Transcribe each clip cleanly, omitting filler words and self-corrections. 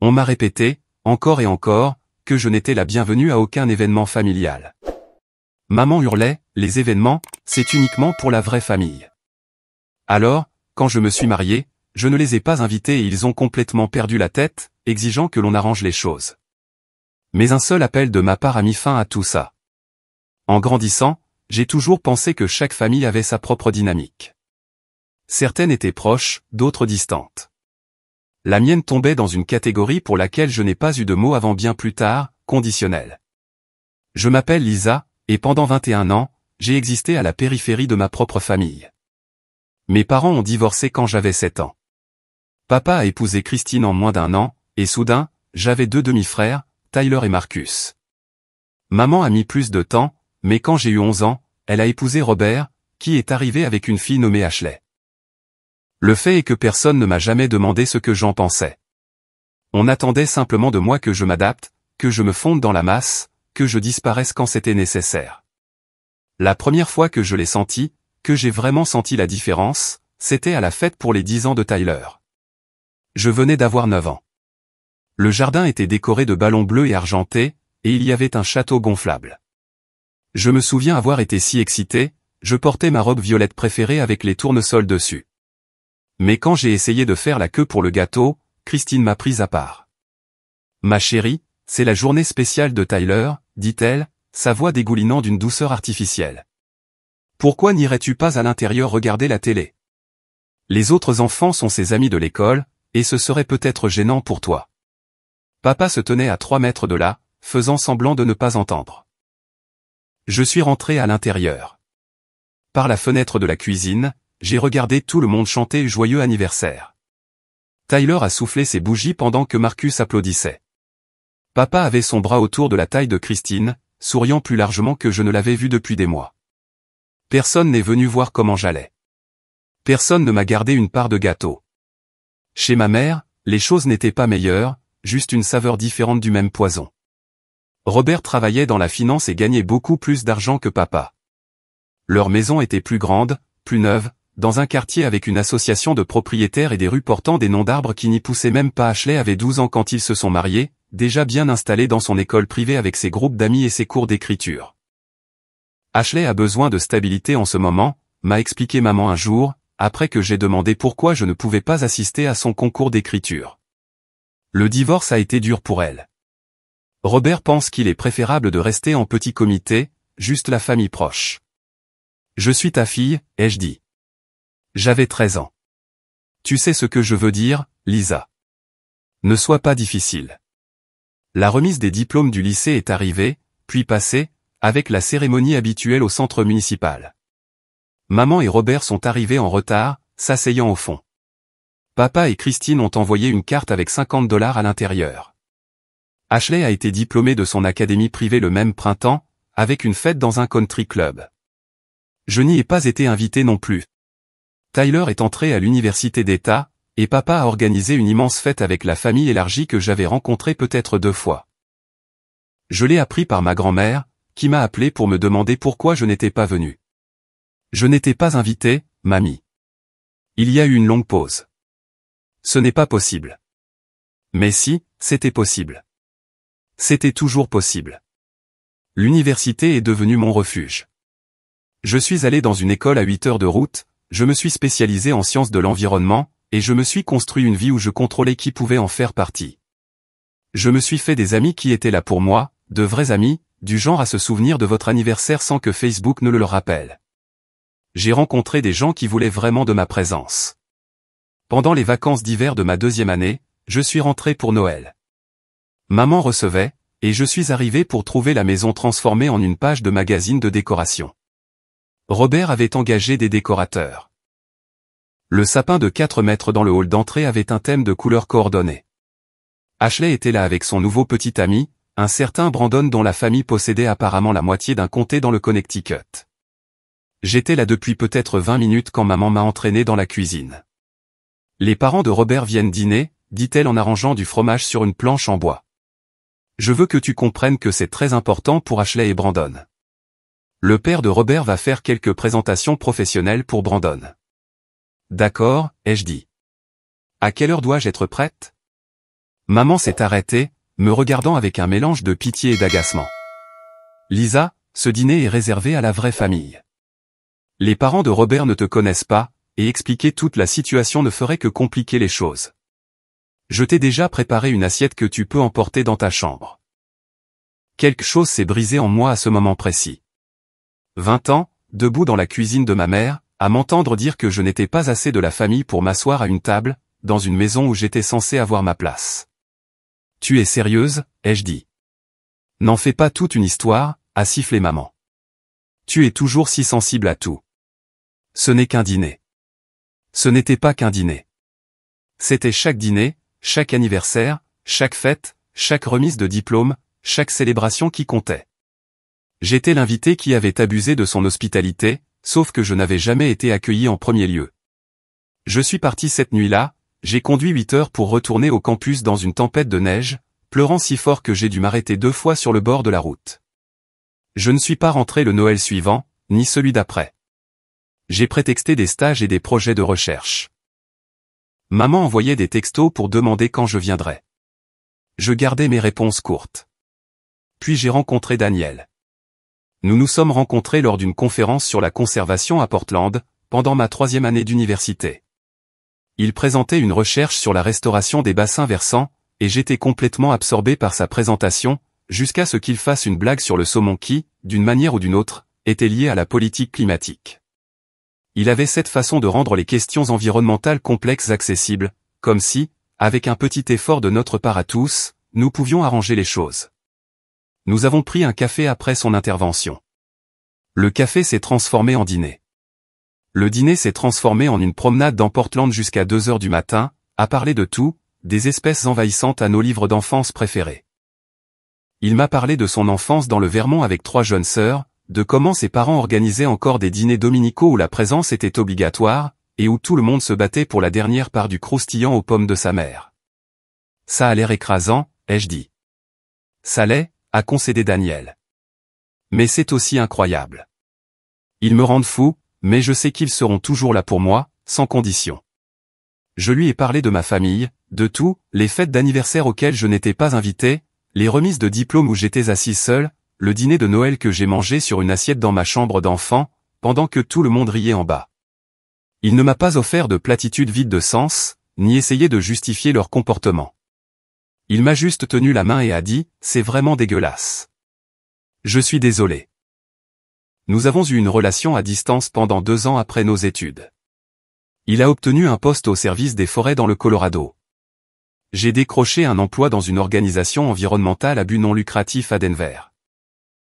On m'a répété, encore et encore, que je n'étais la bienvenue à aucun événement familial. Maman hurlait, les événements, c'est uniquement pour la vraie famille. Alors, quand je me suis marié, je ne les ai pas invités et ils ont complètement perdu la tête, exigeant que l'on arrange les choses. Mais un seul appel de ma part a mis fin à tout ça. En grandissant, j'ai toujours pensé que chaque famille avait sa propre dynamique. Certaines étaient proches, d'autres distantes. La mienne tombait dans une catégorie pour laquelle je n'ai pas eu de mot avant bien plus tard, conditionnel. Je m'appelle Lisa, et pendant 21 ans, j'ai existé à la périphérie de ma propre famille. Mes parents ont divorcé quand j'avais 7 ans. Papa a épousé Christine en moins d'1 an, et soudain, j'avais 2 demi-frères, Tyler et Marcus. Maman a mis plus de temps, mais quand j'ai eu 11 ans, elle a épousé Robert, qui est arrivé avec une fille nommée Ashley. Le fait est que personne ne m'a jamais demandé ce que j'en pensais. On attendait simplement de moi que je m'adapte, que je me fonde dans la masse, que je disparaisse quand c'était nécessaire. La première fois que je l'ai senti, que j'ai vraiment senti la différence, c'était à la fête pour les 10 ans de Tyler. Je venais d'avoir 9 ans. Le jardin était décoré de ballons bleus et argentés, et il y avait un château gonflable. Je me souviens avoir été si excité, je portais ma robe violette préférée avec les tournesols dessus. Mais quand j'ai essayé de faire la queue pour le gâteau, Christine m'a prise à part. « Ma chérie, c'est la journée spéciale de Tyler, dit-elle, sa voix dégoulinant d'une douceur artificielle. Pourquoi n'irais-tu pas à l'intérieur regarder la télé? Les autres enfants sont ses amis de l'école, et ce serait peut-être gênant pour toi. » Papa se tenait à 3 mètres de là, faisant semblant de ne pas entendre. Je suis rentré à l'intérieur. Par la fenêtre de la cuisine, j'ai regardé tout le monde chanter « Joyeux anniversaire ». Tyler a soufflé ses bougies pendant que Marcus applaudissait. Papa avait son bras autour de la taille de Christine, souriant plus largement que je ne l'avais vu depuis des mois. Personne n'est venu voir comment j'allais. Personne ne m'a gardé une part de gâteau. Chez ma mère, les choses n'étaient pas meilleures, juste une saveur différente du même poison. Robert travaillait dans la finance et gagnait beaucoup plus d'argent que papa. Leur maison était plus grande, plus neuve, dans un quartier avec une association de propriétaires et des rues portant des noms d'arbres qui n'y poussaient même pas. Ashley avait 12 ans quand ils se sont mariés, déjà bien installé dans son école privée avec ses groupes d'amis et ses cours d'écriture. Ashley a besoin de stabilité en ce moment, m'a expliqué maman un jour, après que j'ai demandé pourquoi je ne pouvais pas assister à son concours d'écriture. Le divorce a été dur pour elle. Robert pense qu'il est préférable de rester en petit comité, juste la famille proche. Je suis ta fille, ai-je dit. J'avais 13 ans. Tu sais ce que je veux dire, Lisa. Ne sois pas difficile. La remise des diplômes du lycée est arrivée, puis passée, avec la cérémonie habituelle au centre municipal. Maman et Robert sont arrivés en retard, s'asseyant au fond. Papa et Christine ont envoyé une carte avec $50 à l'intérieur. Ashley a été diplômée de son académie privée le même printemps, avec une fête dans un country club. Je n'y ai pas été invité non plus. Tyler est entré à l'université d'État, et papa a organisé une immense fête avec la famille élargie que j'avais rencontrée peut-être 2 fois. Je l'ai appris par ma grand-mère, qui m'a appelé pour me demander pourquoi je n'étais pas venu. Je n'étais pas invité, mamie. Il y a eu une longue pause. Ce n'est pas possible. Mais si, c'était possible. C'était toujours possible. L'université est devenue mon refuge. Je suis allé dans une école à 8 heures de route, je me suis spécialisé en sciences de l'environnement, et je me suis construit une vie où je contrôlais qui pouvait en faire partie. Je me suis fait des amis qui étaient là pour moi, de vrais amis, du genre à se souvenir de votre anniversaire sans que Facebook ne le leur rappelle. J'ai rencontré des gens qui voulaient vraiment de ma présence. Pendant les vacances d'hiver de ma 2e année, je suis rentré pour Noël. Maman recevait, et je suis arrivé pour trouver la maison transformée en une page de magazine de décoration. Robert avait engagé des décorateurs. Le sapin de 4 mètres dans le hall d'entrée avait un thème de couleurs coordonnées. Ashley était là avec son nouveau petit ami, un certain Brandon dont la famille possédait apparemment la moitié d'un comté dans le Connecticut. J'étais là depuis peut-être 20 minutes quand maman m'a entraîné dans la cuisine. Les parents de Robert viennent dîner, dit-elle en arrangeant du fromage sur une planche en bois. Je veux que tu comprennes que c'est très important pour Ashley et Brandon. Le père de Robert va faire quelques présentations professionnelles pour Brandon. D'accord, ai-je dit. À quelle heure dois-je être prête? Maman s'est arrêtée, me regardant avec un mélange de pitié et d'agacement. Lisa, ce dîner est réservé à la vraie famille. Les parents de Robert ne te connaissent pas, et expliquer toute la situation ne ferait que compliquer les choses. Je t'ai déjà préparé une assiette que tu peux emporter dans ta chambre. Quelque chose s'est brisé en moi à ce moment précis. 20 ans, debout dans la cuisine de ma mère, à m'entendre dire que je n'étais pas assez de la famille pour m'asseoir à une table, dans une maison où j'étais censé avoir ma place. Tu es sérieuse, ai-je dit. N'en fais pas toute une histoire, a sifflé maman. Tu es toujours si sensible à tout. Ce n'est qu'un dîner. Ce n'était pas qu'un dîner. C'était chaque dîner, chaque anniversaire, chaque fête, chaque remise de diplôme, chaque célébration qui comptait. J'étais l'invité qui avait abusé de son hospitalité, sauf que je n'avais jamais été accueilli en premier lieu. Je suis parti cette nuit-là, j'ai conduit 8 heures pour retourner au campus dans une tempête de neige, pleurant si fort que j'ai dû m'arrêter 2 fois sur le bord de la route. Je ne suis pas rentré le Noël suivant, ni celui d'après. J'ai prétexté des stages et des projets de recherche. Maman envoyait des textos pour demander quand je viendrais. Je gardais mes réponses courtes. Puis j'ai rencontré Daniel. Nous nous sommes rencontrés lors d'une conférence sur la conservation à Portland, pendant ma 3e année d'université. Il présentait une recherche sur la restauration des bassins versants, et j'étais complètement absorbé par sa présentation, jusqu'à ce qu'il fasse une blague sur le saumon qui, d'une manière ou d'une autre, était liée à la politique climatique. Il avait cette façon de rendre les questions environnementales complexes accessibles, comme si, avec un petit effort de notre part à tous, nous pouvions arranger les choses. Nous avons pris un café après son intervention. Le café s'est transformé en dîner. Le dîner s'est transformé en une promenade dans Portland jusqu'à 2 heures du matin, à parler de tout, des espèces envahissantes à nos livres d'enfance préférés. Il m'a parlé de son enfance dans le Vermont avec 3 jeunes sœurs, de comment ses parents organisaient encore des dîners dominicaux où la présence était obligatoire, et où tout le monde se battait pour la dernière part du croustillant aux pommes de sa mère. Ça a l'air écrasant, ai-je dit. Ça l'est, a concédé Daniel. Mais c'est aussi incroyable. Ils me rendent fou, mais je sais qu'ils seront toujours là pour moi, sans condition. Je lui ai parlé de ma famille, de tout, les fêtes d'anniversaire auxquelles je n'étais pas invité, les remises de diplôme où j'étais assis seul, le dîner de Noël que j'ai mangé sur une assiette dans ma chambre d'enfant, pendant que tout le monde riait en bas. Il ne m'a pas offert de platitudes vides de sens, ni essayé de justifier leur comportement. Il m'a juste tenu la main et a dit, c'est vraiment dégueulasse. Je suis désolé. Nous avons eu une relation à distance pendant 2 ans après nos études. Il a obtenu un poste au service des forêts dans le Colorado. J'ai décroché un emploi dans une organisation environnementale à but non lucratif à Denver.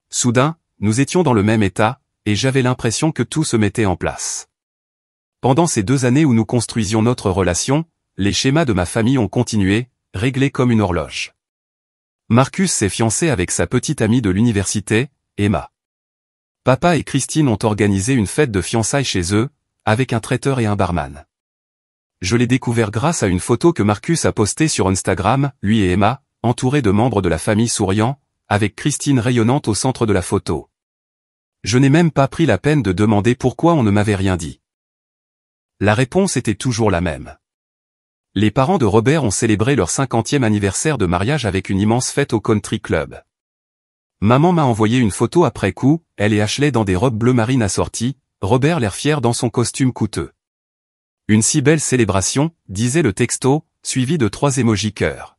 Soudain, nous étions dans le même état, et j'avais l'impression que tout se mettait en place. Pendant ces 2 années où nous construisions notre relation, les schémas de ma famille ont continué, réglés comme une horloge. Marcus s'est fiancé avec sa petite amie de l'université, Emma. Papa et Christine ont organisé une fête de fiançailles chez eux, avec un traiteur et un barman. Je l'ai découvert grâce à une photo que Marcus a postée sur Instagram, lui et Emma, entourés de membres de la famille souriants, avec Christine rayonnante au centre de la photo. Je n'ai même pas pris la peine de demander pourquoi on ne m'avait rien dit. La réponse était toujours la même. Les parents de Robert ont célébré leur 50e anniversaire de mariage avec une immense fête au country club. Maman m'a envoyé une photo après coup, elle et Ashley dans des robes bleu marine assorties, Robert l'air fier dans son costume coûteux. Une si belle célébration, disait le texto, suivi de 3 émojis cœur.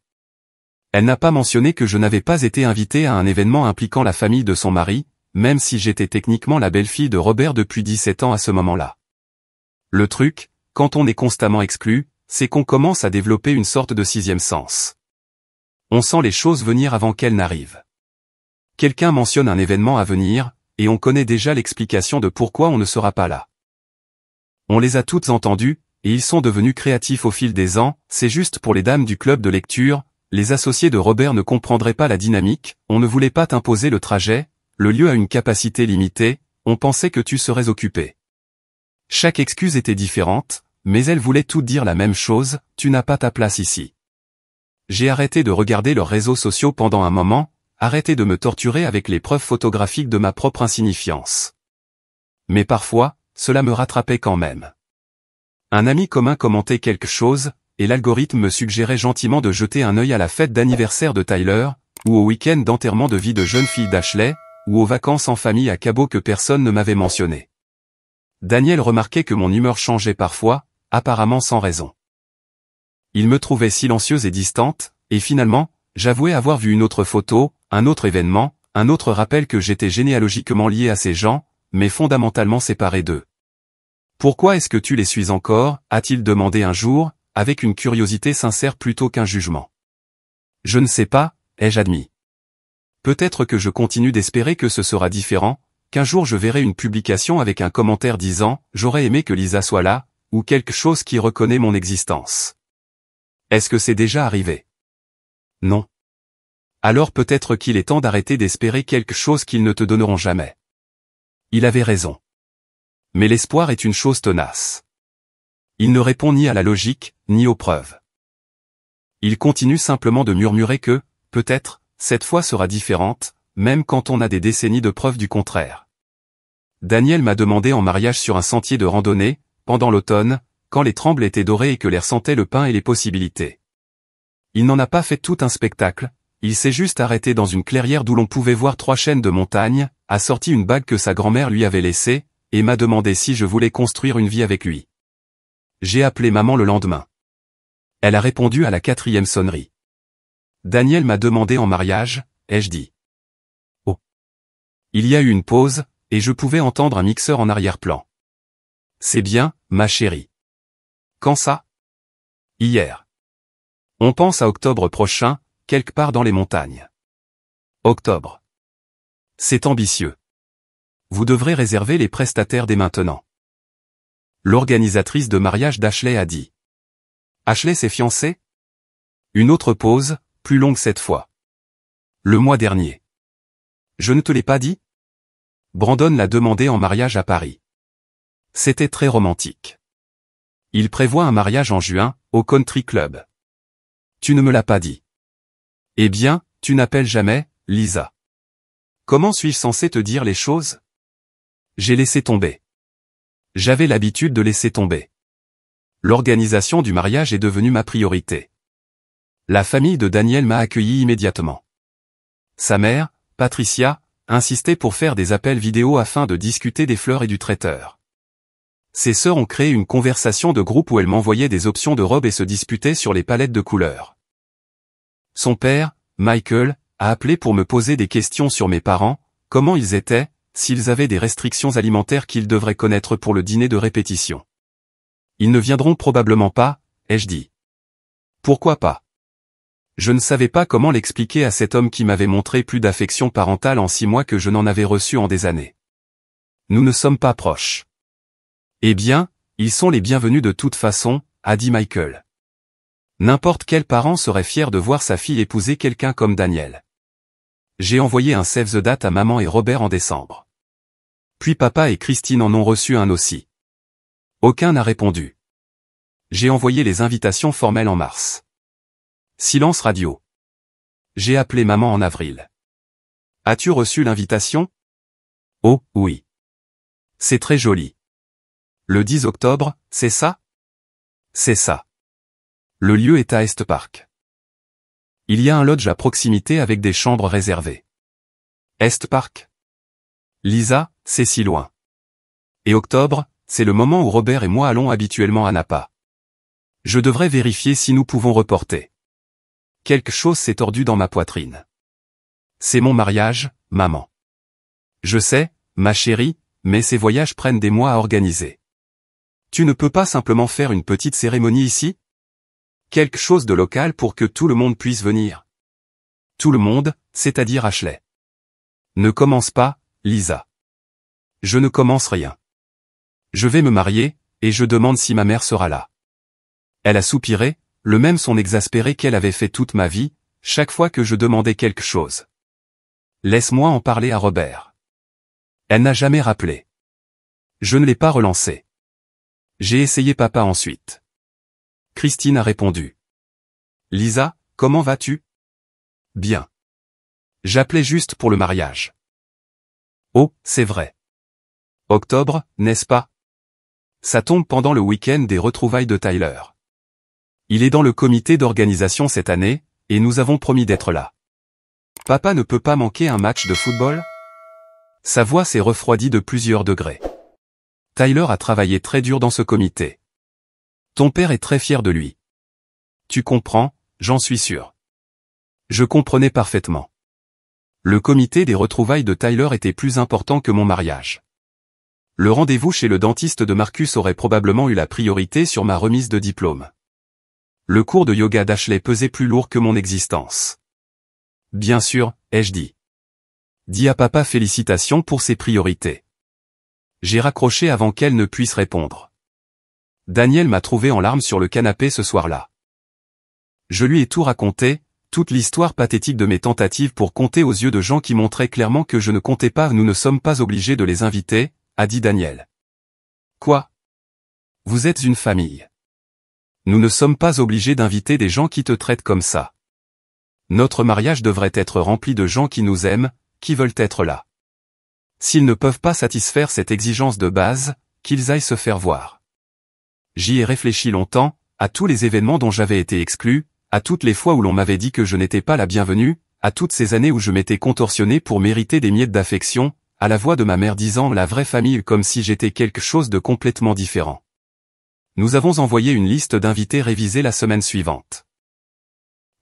Elle n'a pas mentionné que je n'avais pas été invité à un événement impliquant la famille de son mari, même si j'étais techniquement la belle-fille de Robert depuis 17 ans à ce moment-là. Le truc, quand on est constamment exclu, c'est qu'on commence à développer une sorte de 6e sens. On sent les choses venir avant qu'elles n'arrivent. Quelqu'un mentionne un événement à venir, et on connaît déjà l'explication de pourquoi on ne sera pas là. On les a toutes entendues, et ils sont devenus créatifs au fil des ans, c'est juste pour les dames du club de lecture, les associés de Robert ne comprendraient pas la dynamique, on ne voulait pas t'imposer le trajet, le lieu a une capacité limitée, on pensait que tu serais occupé. Chaque excuse était différente, mais elles voulaient toutes dire la même chose, tu n'as pas ta place ici. J'ai arrêté de regarder leurs réseaux sociaux pendant un moment, arrêté de me torturer avec les preuves photographiques de ma propre insignifiance. Mais parfois, cela me rattrapait quand même. Un ami commun commentait quelque chose, et l'algorithme me suggérait gentiment de jeter un œil à la fête d'anniversaire de Tyler, ou au week-end d'enterrement de vie de jeune fille d'Ashley, ou aux vacances en famille à Cabo que personne ne m'avait mentionné. Daniel remarquait que mon humeur changeait parfois, apparemment sans raison. Il me trouvait silencieuse et distante, et finalement, j'avouais avoir vu une autre photo, un autre événement, un autre rappel que j'étais généalogiquement lié à ces gens, mais fondamentalement séparé d'eux. « Pourquoi est-ce que tu les suis encore ?» a-t-il demandé un jour, avec une curiosité sincère plutôt qu'un jugement. « Je ne sais pas », ai-je admis. Peut-être que je continue d'espérer que ce sera différent, qu'un jour je verrai une publication avec un commentaire disant « J'aurais aimé que Lisa soit là », ou quelque chose qui reconnaît mon existence. Est-ce que c'est déjà arrivé? Non. Alors peut-être qu'il est temps d'arrêter d'espérer quelque chose qu'ils ne te donneront jamais. Il avait raison. Mais l'espoir est une chose tenace. Il ne répond ni à la logique, ni aux preuves. Il continue simplement de murmurer que, peut-être, cette fois sera différente, même quand on a des décennies de preuves du contraire. Daniel m'a demandé en mariage sur un sentier de randonnée, pendant l'automne, quand les trembles étaient dorés et que l'air sentait le pin et les possibilités. Il n'en a pas fait tout un spectacle, il s'est juste arrêté dans une clairière d'où l'on pouvait voir 3 chaînes de montagnes, a sorti une bague que sa grand-mère lui avait laissée, et m'a demandé si je voulais construire une vie avec lui. J'ai appelé maman le lendemain. Elle a répondu à la 4e sonnerie. Daniel m'a demandé en mariage, ai-je dit. Oh. Il y a eu une pause, et je pouvais entendre un mixeur en arrière-plan. C'est bien, ma chérie. Quand ça? Hier. On pense à octobre prochain, quelque part dans les montagnes. Octobre. C'est ambitieux. Vous devrez réserver les prestataires dès maintenant. L'organisatrice de mariage d'Ashley a dit. Ashley s'est fiancée? Une autre pause, plus longue cette fois. Le mois dernier. Je ne te l'ai pas dit? Brandon l'a demandé en mariage à Paris. C'était très romantique. Il prévoit un mariage en juin, au Country Club. Tu ne me l'as pas dit. Eh bien, tu n'appelles jamais, Lisa. Comment suis-je censé te dire les choses? J'ai laissé tomber. J'avais l'habitude de laisser tomber. L'organisation du mariage est devenue ma priorité. La famille de Daniel m'a accueilli immédiatement. Sa mère, Patricia, insistait pour faire des appels vidéo afin de discuter des fleurs et du traiteur. Ses sœurs ont créé une conversation de groupe où elles m'envoyaient des options de robes et se disputaient sur les palettes de couleurs. Son père, Michael, a appelé pour me poser des questions sur mes parents, comment ils étaient, s'ils avaient des restrictions alimentaires qu'ils devraient connaître pour le dîner de répétition. Ils ne viendront probablement pas, ai-je dit. Pourquoi pas? Je ne savais pas comment l'expliquer à cet homme qui m'avait montré plus d'affection parentale en 6 mois que je n'en avais reçu en des années. Nous ne sommes pas proches. Eh bien, ils sont les bienvenus de toute façon, a dit Michael. N'importe quel parent serait fier de voir sa fille épouser quelqu'un comme Daniel. J'ai envoyé un save the date à maman et Robert en décembre. Puis papa et Christine en ont reçu un aussi. Aucun n'a répondu. J'ai envoyé les invitations formelles en mars. Silence radio. J'ai appelé maman en avril. As-tu reçu l'invitation? Oh, oui. C'est très joli. Le 10 octobre, c'est ça? C'est ça. Le lieu est à Est Park. Il y a un lodge à proximité avec des chambres réservées. Est Park? Lisa, c'est si loin. Et octobre, c'est le moment où Robert et moi allons habituellement à Napa. Je devrais vérifier si nous pouvons reporter. Quelque chose s'est tordu dans ma poitrine. C'est mon mariage, maman. Je sais, ma chérie, mais ces voyages prennent des mois à organiser. Tu ne peux pas simplement faire une petite cérémonie ici? Quelque chose de local pour que tout le monde puisse venir. Tout le monde, c'est-à-dire Ashley. Ne commence pas, Lisa. Je ne commence rien. Je vais me marier, et je demande si ma mère sera là. Elle a soupiré, le même son exaspéré qu'elle avait fait toute ma vie, chaque fois que je demandais quelque chose. Laisse-moi en parler à Robert. Elle n'a jamais rappelé. Je ne l'ai pas relancé. J'ai essayé papa ensuite. Christine a répondu. Lisa, comment vas-tu? Bien. J'appelais juste pour le mariage. Oh, c'est vrai. Octobre, n'est-ce pas? Ça tombe pendant le week-end des retrouvailles de Tyler. Il est dans le comité d'organisation cette année, et nous avons promis d'être là. Papa ne peut pas manquer un match de football? Sa voix s'est refroidie de plusieurs degrés. Tyler a travaillé très dur dans ce comité. Ton père est très fier de lui. Tu comprends, j'en suis sûr. Je comprenais parfaitement. Le comité des retrouvailles de Tyler était plus important que mon mariage. Le rendez-vous chez le dentiste de Marcus aurait probablement eu la priorité sur ma remise de diplôme. Le cours de yoga d'Ashley pesait plus lourd que mon existence. Bien sûr, ai-je dit. Dis à papa félicitations pour ses priorités. J'ai raccroché avant qu'elle ne puisse répondre. Daniel m'a trouvé en larmes sur le canapé ce soir-là. Je lui ai tout raconté, toute l'histoire pathétique de mes tentatives pour compter aux yeux de gens qui montraient clairement que je ne comptais pas. Nous ne sommes pas obligés de les inviter, a dit Daniel. Quoi? Vous êtes une famille. Nous ne sommes pas obligés d'inviter des gens qui te traitent comme ça. Notre mariage devrait être rempli de gens qui nous aiment, qui veulent être là. S'ils ne peuvent pas satisfaire cette exigence de base, qu'ils aillent se faire voir. J'y ai réfléchi longtemps, à tous les événements dont j'avais été exclu, à toutes les fois où l'on m'avait dit que je n'étais pas la bienvenue, à toutes ces années où je m'étais contorsionné pour mériter des miettes d'affection, à la voix de ma mère disant la vraie famille comme si j'étais quelque chose de complètement différent. Nous avons envoyé une liste d'invités révisée la semaine suivante.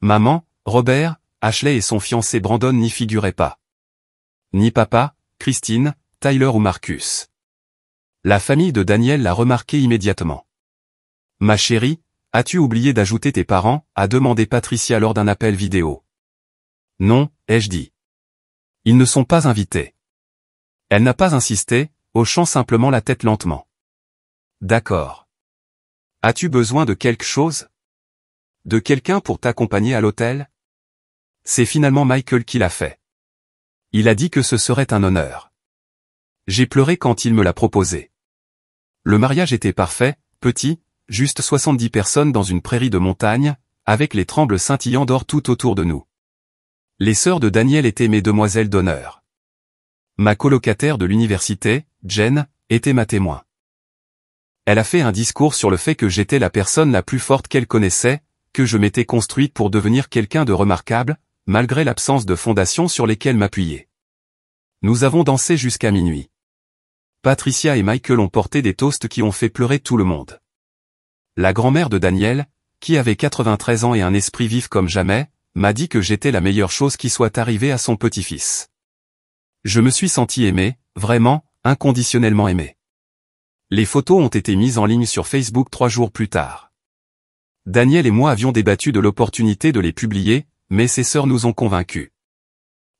Maman, Robert, Ashley et son fiancé Brandon n'y figuraient pas. Ni papa, Christine, Tyler ou Marcus. La famille de Daniel l'a remarqué immédiatement. Ma chérie, as-tu oublié d'ajouter tes parents, a demandé Patricia lors d'un appel vidéo. Non, ai-je dit. Ils ne sont pas invités. Elle n'a pas insisté, hochant simplement la tête lentement. D'accord. As-tu besoin de quelque chose? De quelqu'un pour t'accompagner à l'hôtel? C'est finalement Michael qui l'a fait. Il a dit que ce serait un honneur. J'ai pleuré quand il me l'a proposé. Le mariage était parfait, petit, juste 70 personnes dans une prairie de montagne, avec les trembles scintillant d'or tout autour de nous. Les sœurs de Daniel étaient mes demoiselles d'honneur. Ma colocataire de l'université, Jen, était ma témoin. Elle a fait un discours sur le fait que j'étais la personne la plus forte qu'elle connaissait, que je m'étais construite pour devenir quelqu'un de remarquable, malgré l'absence de fondations sur lesquelles m'appuyer. Nous avons dansé jusqu'à minuit. Patricia et Michael ont porté des toasts qui ont fait pleurer tout le monde. La grand-mère de Daniel, qui avait 93 ans et un esprit vif comme jamais, m'a dit que j'étais la meilleure chose qui soit arrivée à son petit-fils. Je me suis senti aimé, vraiment, inconditionnellement aimé. Les photos ont été mises en ligne sur Facebook 3 jours plus tard. Daniel et moi avions débattu de l'opportunité de les publier, mais ses sœurs nous ont convaincus.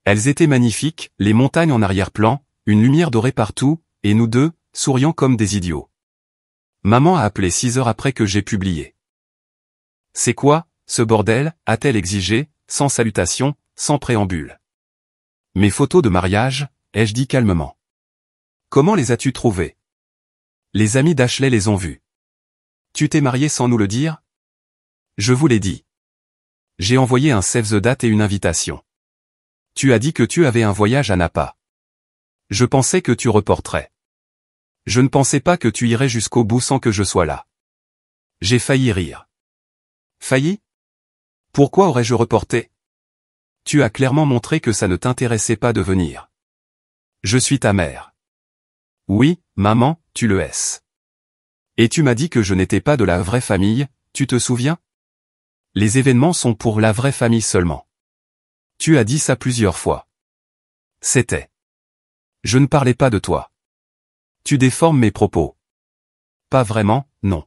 Elles étaient magnifiques, les montagnes en arrière-plan, une lumière dorée partout, et nous deux, souriant comme des idiots. Maman a appelé 6 heures après que j'ai publié. C'est quoi, ce bordel, a-t-elle exigé, sans salutation, sans préambule. Mes photos de mariage, ai-je dit calmement. Comment les as-tu trouvées? Les amis d'Ashley les ont vues. Tu t'es marié sans nous le dire? Je vous l'ai dit. J'ai envoyé un save the date et une invitation. Tu as dit que tu avais un voyage à Napa. Je pensais que tu reporterais. Je ne pensais pas que tu irais jusqu'au bout sans que je sois là. J'ai failli rire. Failli? Pourquoi aurais-je reporté? Tu as clairement montré que ça ne t'intéressait pas de venir. Je suis ta mère. Oui, maman, tu le es. Et tu m'as dit que je n'étais pas de la vraie famille, tu te souviens? Les événements sont pour la vraie famille seulement. Tu as dit ça plusieurs fois. C'était. Je ne parlais pas de toi. Tu déformes mes propos. Pas vraiment, non.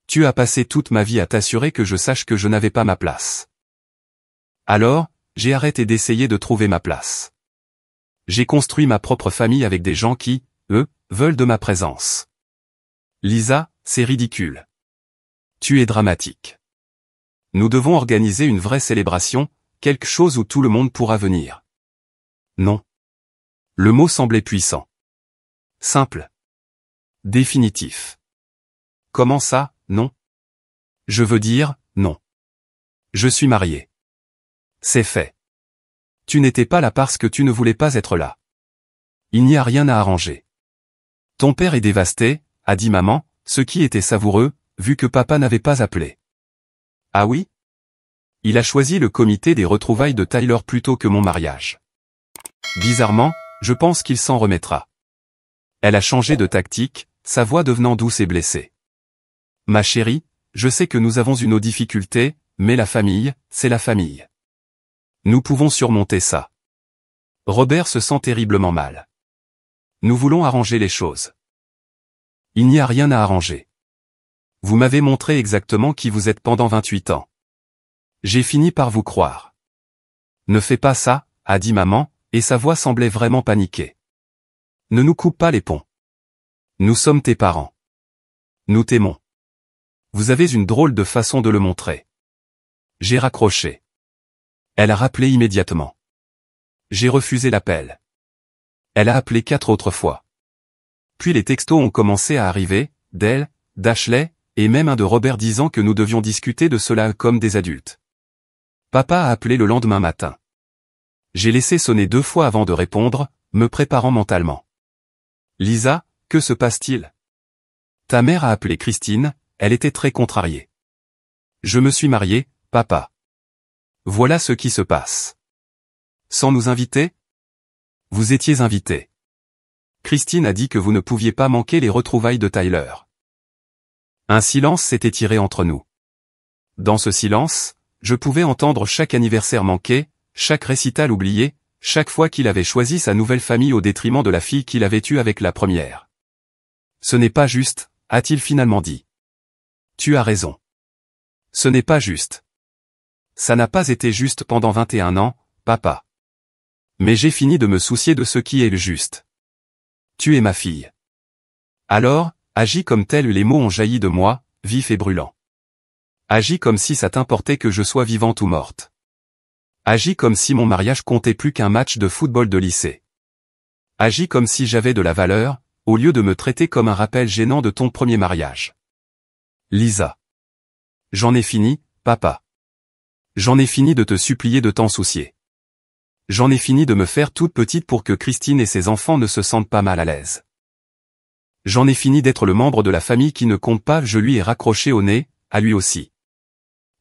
Tu as passé toute ma vie à t'assurer que je sache que je n'avais pas ma place. Alors, j'ai arrêté d'essayer de trouver ma place. J'ai construit ma propre famille avec des gens qui, eux, veulent de ma présence. Lisa, c'est ridicule. Tu es dramatique. Nous devons organiser une vraie célébration, quelque chose où tout le monde pourra venir. Non. Le mot semblait puissant. Simple. Définitif. Comment ça, non? Je veux dire, non. Je suis marié. C'est fait. Tu n'étais pas là parce que tu ne voulais pas être là. Il n'y a rien à arranger. Ton père est dévasté, a dit maman, ce qui était savoureux, vu que papa n'avait pas appelé. Ah oui? Il a choisi le comité des retrouvailles de Tyler plutôt que mon mariage. Bizarrement, je pense qu'il s'en remettra. Elle a changé de tactique, sa voix devenant douce et blessée. Ma chérie, je sais que nous avons nos difficultés, mais la famille, c'est la famille. Nous pouvons surmonter ça. Robert se sent terriblement mal. Nous voulons arranger les choses. Il n'y a rien à arranger. Vous m'avez montré exactement qui vous êtes pendant 28 ans. J'ai fini par vous croire. Ne fais pas ça, a dit maman, et sa voix semblait vraiment paniquée. Ne nous coupe pas les ponts. Nous sommes tes parents. Nous t'aimons. Vous avez une drôle de façon de le montrer. J'ai raccroché. Elle a rappelé immédiatement. J'ai refusé l'appel. Elle a appelé 4 autres fois. Puis les textos ont commencé à arriver, d'elle, d'Ashley, et même un de Robert disant que nous devions discuter de cela comme des adultes. Papa a appelé le lendemain matin. J'ai laissé sonner 2 fois avant de répondre, me préparant mentalement. Lisa, que se passe-t-il? Ta mère a appelé Christine, elle était très contrariée. Je me suis marié, papa. Voilà ce qui se passe. Sans nous inviter? Vous étiez invité. Christine a dit que vous ne pouviez pas manquer les retrouvailles de Tyler. Un silence s'est étiré entre nous. Dans ce silence, je pouvais entendre chaque anniversaire manqué, chaque récital oublié, chaque fois qu'il avait choisi sa nouvelle famille au détriment de la fille qu'il avait eue avec la première. Ce n'est pas juste, a-t-il finalement dit. Tu as raison. Ce n'est pas juste. Ça n'a pas été juste pendant 21 ans, papa. Mais j'ai fini de me soucier de ce qui est le juste. Tu es ma fille. Alors, agis comme tel, les mots ont jailli de moi, vifs et brûlants. Agis comme si ça t'importait que je sois vivante ou morte. Agis comme si mon mariage comptait plus qu'un match de football de lycée. Agis comme si j'avais de la valeur, au lieu de me traiter comme un rappel gênant de ton premier mariage. Lisa. J'en ai fini, papa. J'en ai fini de te supplier de t'en soucier. J'en ai fini de me faire toute petite pour que Christine et ses enfants ne se sentent pas mal à l'aise. J'en ai fini d'être le membre de la famille qui ne compte pas, je lui ai raccroché au nez, à lui aussi.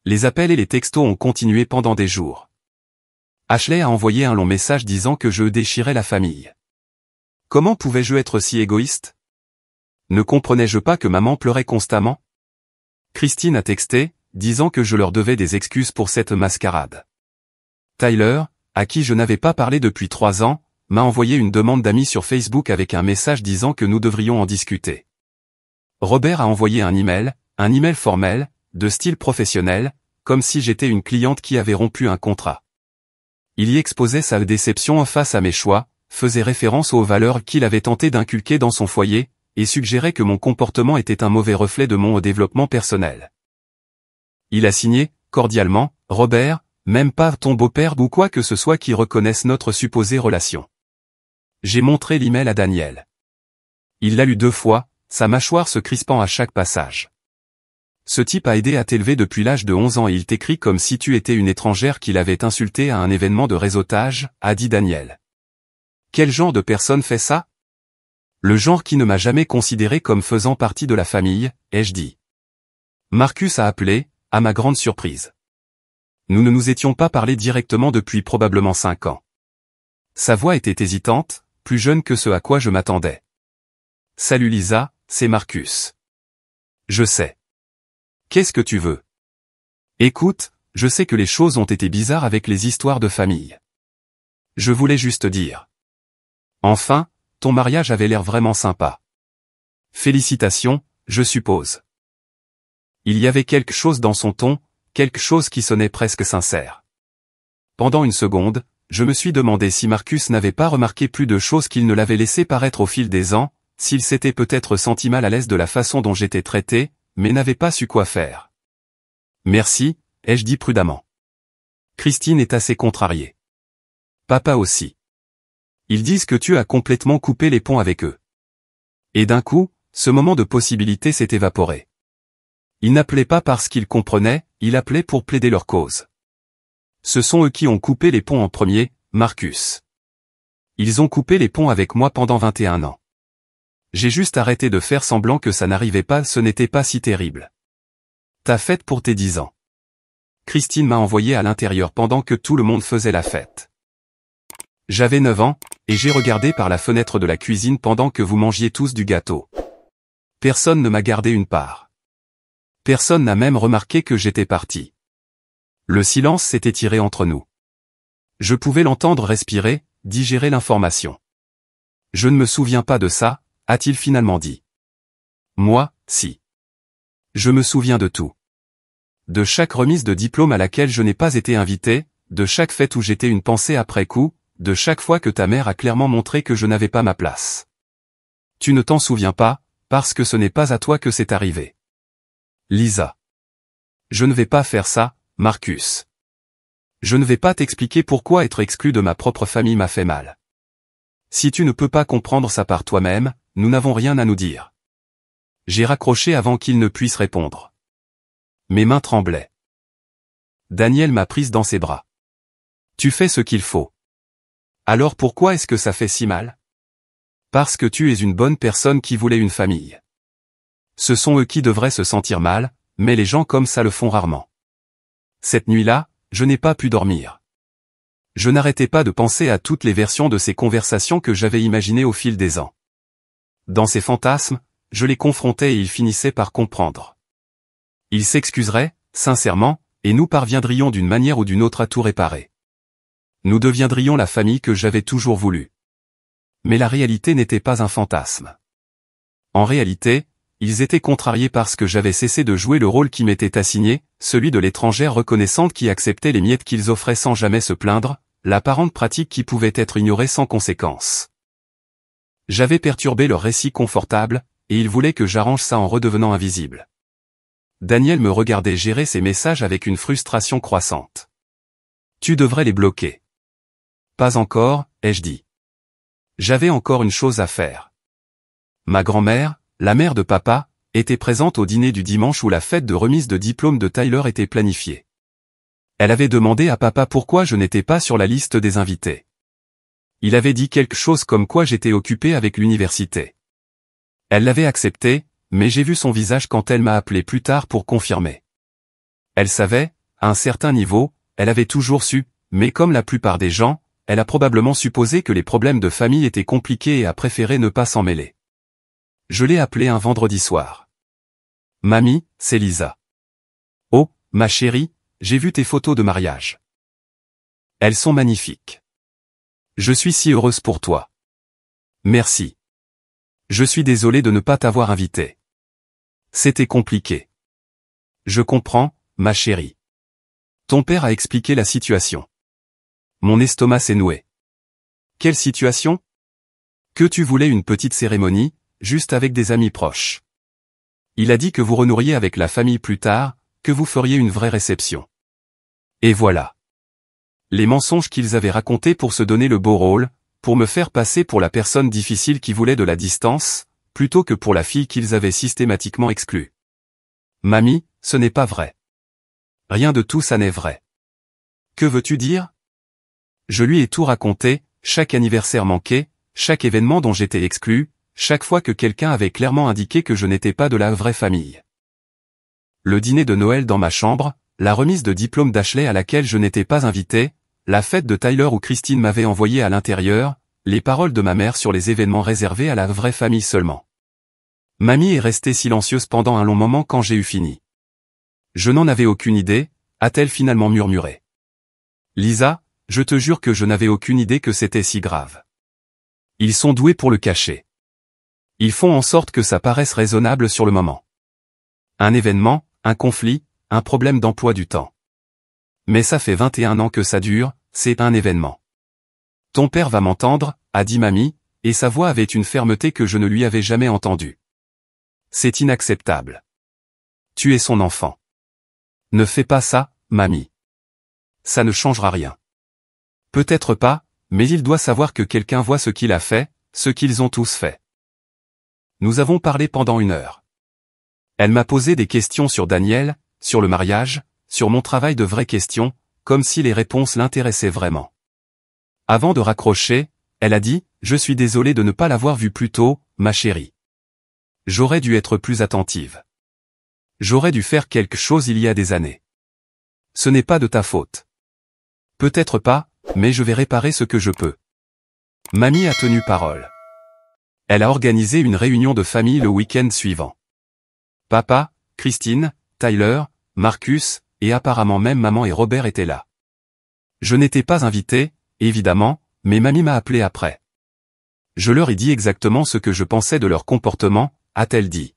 Les appels et les textos ont continué pendant des jours. Ashley a envoyé un long message disant que je déchirais la famille. Comment pouvais-je être si égoïste? Ne comprenais-je pas que maman pleurait constamment? Christine a texté, disant que je leur devais des excuses pour cette mascarade. Tyler, à qui je n'avais pas parlé depuis 3 ans, m'a envoyé une demande d'amis sur Facebook avec un message disant que nous devrions en discuter. Robert a envoyé un email formel, de style professionnel, comme si j'étais une cliente qui avait rompu un contrat. Il y exposait sa déception face à mes choix, faisait référence aux valeurs qu'il avait tenté d'inculquer dans son foyer, et suggérait que mon comportement était un mauvais reflet de mon développement personnel. Il a signé, cordialement, Robert, même pas ton beau-père ou quoi que ce soit qui reconnaisse notre supposée relation. J'ai montré l'email à Daniel. Il l'a lu 2 fois, sa mâchoire se crispant à chaque passage. Ce type a aidé à t'élever depuis l'âge de 11 ans et il t'écrit comme si tu étais une étrangère qu'il avait insultée à un événement de réseautage, a dit Daniel. Quel genre de personne fait ça? Le genre qui ne m'a jamais considéré comme faisant partie de la famille, ai-je dit. Marcus a appelé, à ma grande surprise. Nous ne nous étions pas parlé directement depuis probablement 5 ans. Sa voix était hésitante, plus jeune que ce à quoi je m'attendais. Salut Lisa, c'est Marcus. Je sais. Qu'est-ce que tu veux? Écoute, je sais que les choses ont été bizarres avec les histoires de famille. Je voulais juste dire. Enfin, ton mariage avait l'air vraiment sympa. Félicitations, je suppose. Il y avait quelque chose dans son ton, quelque chose qui sonnait presque sincère. Pendant une seconde, je me suis demandé si Marcus n'avait pas remarqué plus de choses qu'il ne l'avait laissé paraître au fil des ans, s'il s'était peut-être senti mal à l'aise de la façon dont j'étais traité, mais n'avait pas su quoi faire. Merci, ai-je dit prudemment. Christine est assez contrariée. Papa aussi. Ils disent que tu as complètement coupé les ponts avec eux. Et d'un coup, ce moment de possibilité s'est évaporé. Ils n'appelaient pas parce qu'ils comprenaient, ils appelaient pour plaider leur cause. Ce sont eux qui ont coupé les ponts en premier, Marcus. Ils ont coupé les ponts avec moi pendant 21 ans. J'ai juste arrêté de faire semblant que ça n'arrivait pas, ce n'était pas si terrible. T'as fête pour tes 10 ans. Christine m'a envoyé à l'intérieur pendant que tout le monde faisait la fête. J'avais 9 ans, et j'ai regardé par la fenêtre de la cuisine pendant que vous mangiez tous du gâteau. Personne ne m'a gardé une part. Personne n'a même remarqué que j'étais parti. Le silence s'est étiré entre nous. Je pouvais l'entendre respirer, digérer l'information. Je ne me souviens pas de ça, a-t-il finalement dit. Moi, si. Je me souviens de tout. De chaque remise de diplôme à laquelle je n'ai pas été invité, de chaque fête où j'étais une pensée après coup, de chaque fois que ta mère a clairement montré que je n'avais pas ma place. Tu ne t'en souviens pas, parce que ce n'est pas à toi que c'est arrivé. Lisa. Je ne vais pas faire ça, Marcus. Je ne vais pas t'expliquer pourquoi être exclu de ma propre famille m'a fait mal. Si tu ne peux pas comprendre ça par toi-même, nous n'avons rien à nous dire. J'ai raccroché avant qu'il ne puisse répondre. Mes mains tremblaient. Daniel m'a prise dans ses bras. Tu fais ce qu'il faut. Alors pourquoi est-ce que ça fait si mal? Parce que tu es une bonne personne qui voulait une famille. Ce sont eux qui devraient se sentir mal, mais les gens comme ça le font rarement. Cette nuit-là, je n'ai pas pu dormir. Je n'arrêtais pas de penser à toutes les versions de ces conversations que j'avais imaginées au fil des ans. Dans ces fantasmes, je les confrontais et ils finissaient par comprendre. Ils s'excuseraient, sincèrement, et nous parviendrions d'une manière ou d'une autre à tout réparer. Nous deviendrions la famille que j'avais toujours voulu. Mais la réalité n'était pas un fantasme. En réalité, ils étaient contrariés parce que j'avais cessé de jouer le rôle qui m'était assigné, celui de l'étrangère reconnaissante qui acceptait les miettes qu'ils offraient sans jamais se plaindre, l'apparente pratique qui pouvait être ignorée sans conséquence. J'avais perturbé leur récit confortable, et ils voulaient que j'arrange ça en redevenant invisible. Daniel me regardait gérer ces messages avec une frustration croissante. Tu devrais les bloquer. Pas encore, ai-je dit. J'avais encore une chose à faire. Ma grand-mère, la mère de papa, était présente au dîner du dimanche où la fête de remise de diplôme de Tyler était planifiée. Elle avait demandé à papa pourquoi je n'étais pas sur la liste des invités. Il avait dit quelque chose comme quoi j'étais occupé avec l'université. Elle l'avait accepté, mais j'ai vu son visage quand elle m'a appelé plus tard pour confirmer. Elle savait, à un certain niveau, elle avait toujours su, mais comme la plupart des gens, elle a probablement supposé que les problèmes de famille étaient compliqués et a préféré ne pas s'en mêler. Je l'ai appelée un vendredi soir. Mamie, c'est Lisa. Oh, ma chérie, j'ai vu tes photos de mariage. Elles sont magnifiques. Je suis si heureuse pour toi. Merci. Je suis désolé de ne pas t'avoir invité. C'était compliqué. Je comprends, ma chérie. Ton père a expliqué la situation. Mon estomac s'est noué. Quelle situation? Que tu voulais une petite cérémonie, juste avec des amis proches. Il a dit que vous renoueriez avec la famille plus tard, que vous feriez une vraie réception. Et voilà. Les mensonges qu'ils avaient racontés pour se donner le beau rôle, pour me faire passer pour la personne difficile qui voulait de la distance, plutôt que pour la fille qu'ils avaient systématiquement exclue. Mamie, ce n'est pas vrai. Rien de tout ça n'est vrai. Que veux-tu dire? Je lui ai tout raconté, chaque anniversaire manqué, chaque événement dont j'étais exclu, chaque fois que quelqu'un avait clairement indiqué que je n'étais pas de la vraie famille. Le dîner de Noël dans ma chambre, la remise de diplôme d'Ashley à laquelle je n'étais pas invité, la fête de Tyler où Christine m'avait envoyé à l'intérieur, les paroles de ma mère sur les événements réservés à la vraie famille seulement. Mamie est restée silencieuse pendant un long moment quand j'ai eu fini. Je n'en avais aucune idée, a-t-elle finalement murmuré. Lisa, je te jure que je n'avais aucune idée que c'était si grave. Ils sont doués pour le cacher. Ils font en sorte que ça paraisse raisonnable sur le moment. Un événement, un conflit, un problème d'emploi du temps. Mais ça fait 21 ans que ça dure, c'est un événement. Ton père va m'entendre, a dit mamie, et sa voix avait une fermeté que je ne lui avais jamais entendue. C'est inacceptable. Tu es son enfant. Ne fais pas ça, mamie. Ça ne changera rien. Peut-être pas, mais il doit savoir que quelqu'un voit ce qu'il a fait, ce qu'ils ont tous fait. Nous avons parlé pendant 1 heure. Elle m'a posé des questions sur Daniel, sur le mariage, sur mon travail de vraies questions, comme si les réponses l'intéressaient vraiment. Avant de raccrocher, elle a dit, « Je suis désolée de ne pas l'avoir vue plus tôt, ma chérie. J'aurais dû être plus attentive. J'aurais dû faire quelque chose il y a des années. ce n'est pas de ta faute. Peut-être pas, mais je vais réparer ce que je peux. Mamie a tenu parole. Elle a organisé une réunion de famille le week-end suivant. Papa, Christine, Tyler, Marcus, et apparemment même maman et Robert étaient là. Je n'étais pas invité, évidemment, mais mamie m'a appelé après. Je leur ai dit exactement ce que je pensais de leur comportement, a-t-elle dit.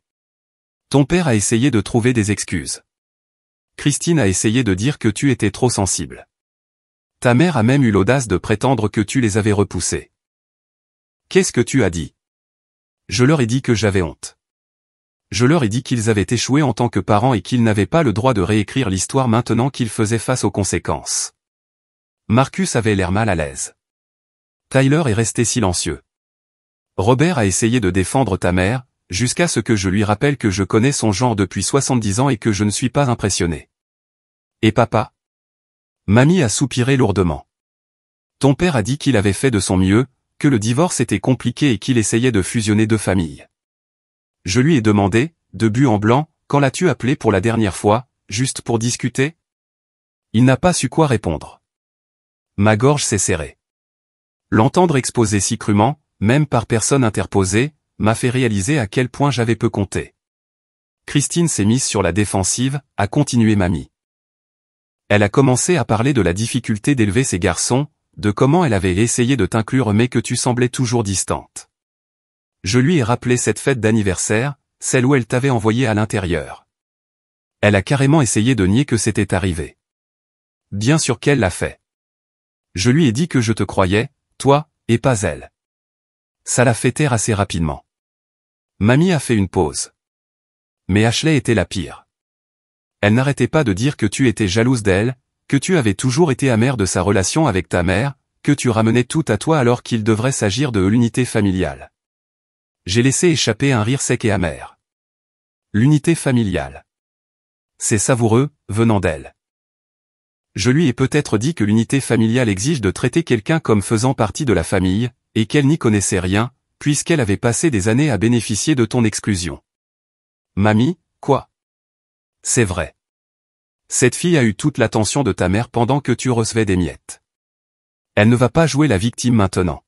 Ton père a essayé de trouver des excuses. Christine a essayé de dire que tu étais trop sensible. Ta mère a même eu l'audace de prétendre que tu les avais repoussés. Qu'est-ce que tu as dit? Je leur ai dit que j'avais honte. Je leur ai dit qu'ils avaient échoué en tant que parents et qu'ils n'avaient pas le droit de réécrire l'histoire maintenant qu'ils faisaient face aux conséquences. Marcus avait l'air mal à l'aise. Tyler est resté silencieux. Robert a essayé de défendre ta mère, jusqu'à ce que je lui rappelle que je connais son genre depuis 70 ans et que je ne suis pas impressionné. Et papa? Mamie a soupiré lourdement. Ton père a dit qu'il avait fait de son mieux, que le divorce était compliqué et qu'il essayait de fusionner deux familles. Je lui ai demandé, de but en blanc, quand l'as-tu appelé pour la dernière fois, juste pour discuter? Il n'a pas su quoi répondre. Ma gorge s'est serrée. L'entendre exposer si crûment, même par personne interposée, m'a fait réaliser à quel point j'avais peu compté. Christine s'est mise sur la défensive, a continué mamie. Elle a commencé à parler de la difficulté d'élever ses garçons, de comment elle avait essayé de t'inclure mais que tu semblais toujours distante. Je lui ai rappelé cette fête d'anniversaire, celle où elle t'avait envoyé à l'intérieur. Elle a carrément essayé de nier que c'était arrivé. Bien sûr qu'elle l'a fait. Je lui ai dit que je te croyais, toi, et pas elle. Ça l'a fait taire assez rapidement. Mamie a fait une pause. Mais Ashley était la pire. Elle n'arrêtait pas de dire que tu étais jalouse d'elle, que tu avais toujours été amère de sa relation avec ta mère, que tu ramenais tout à toi alors qu'il devrait s'agir de l'unité familiale. J'ai laissé échapper un rire sec et amer. L'unité familiale. C'est savoureux, venant d'elle. Je lui ai peut-être dit que l'unité familiale exige de traiter quelqu'un comme faisant partie de la famille, et qu'elle n'y connaissait rien, puisqu'elle avait passé des années à bénéficier de ton exclusion. Mamie, quoi? C'est vrai. Cette fille a eu toute l'attention de ta mère pendant que tu recevais des miettes. Elle ne va pas jouer la victime maintenant.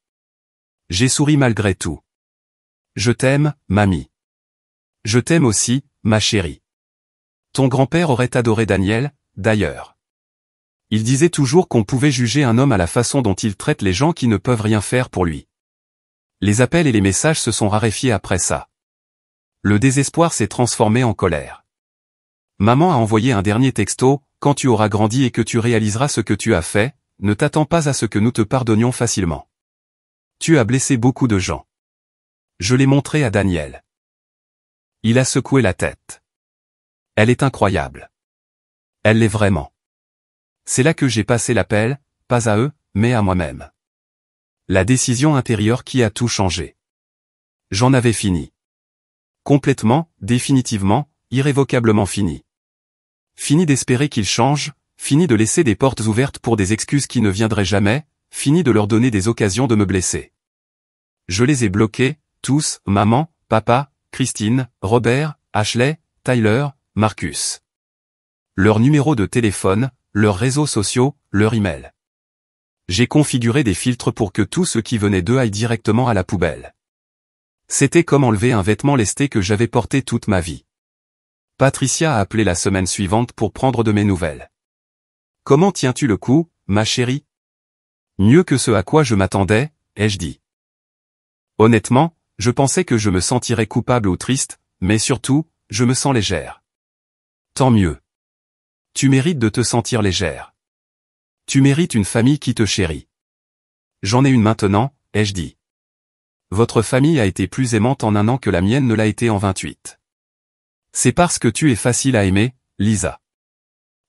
J'ai souri malgré tout. Je t'aime, mamie. Je t'aime aussi, ma chérie. Ton grand-père aurait adoré Daniel, d'ailleurs. Il disait toujours qu'on pouvait juger un homme à la façon dont il traite les gens qui ne peuvent rien faire pour lui. Les appels et les messages se sont raréfiés après ça. Le désespoir s'est transformé en colère. Maman a envoyé un dernier texto, quand tu auras grandi et que tu réaliseras ce que tu as fait, ne t'attends pas à ce que nous te pardonnions facilement. Tu as blessé beaucoup de gens. Je l'ai montré à Daniel. Il a secoué la tête. Elle est incroyable. Elle l'est vraiment. C'est là que j'ai passé l'appel, pas à eux, mais à moi-même. La décision intérieure qui a tout changé. J'en avais fini. Complètement, définitivement, irrévocablement fini. Fini d'espérer qu'ils changent, fini de laisser des portes ouvertes pour des excuses qui ne viendraient jamais, fini de leur donner des occasions de me blesser. Je les ai bloqués, tous, maman, papa, Christine, Robert, Ashley, Tyler, Marcus. Leur numéro de téléphone, leurs réseaux sociaux, leur email. J'ai configuré des filtres pour que tout ce qui venait d'eux aille directement à la poubelle. C'était comme enlever un vêtement lesté que j'avais porté toute ma vie. Patricia a appelé la semaine suivante pour prendre de mes nouvelles. Comment tiens-tu le coup, ma chérie? Mieux que ce à quoi je m'attendais, ai-je dit. Honnêtement, je pensais que je me sentirais coupable ou triste, mais surtout, je me sens légère. Tant mieux. Tu mérites de te sentir légère. Tu mérites une famille qui te chérit. J'en ai une maintenant, ai-je dit. Votre famille a été plus aimante en 1 an que la mienne ne l'a été en 28. C'est parce que tu es facile à aimer, Lisa.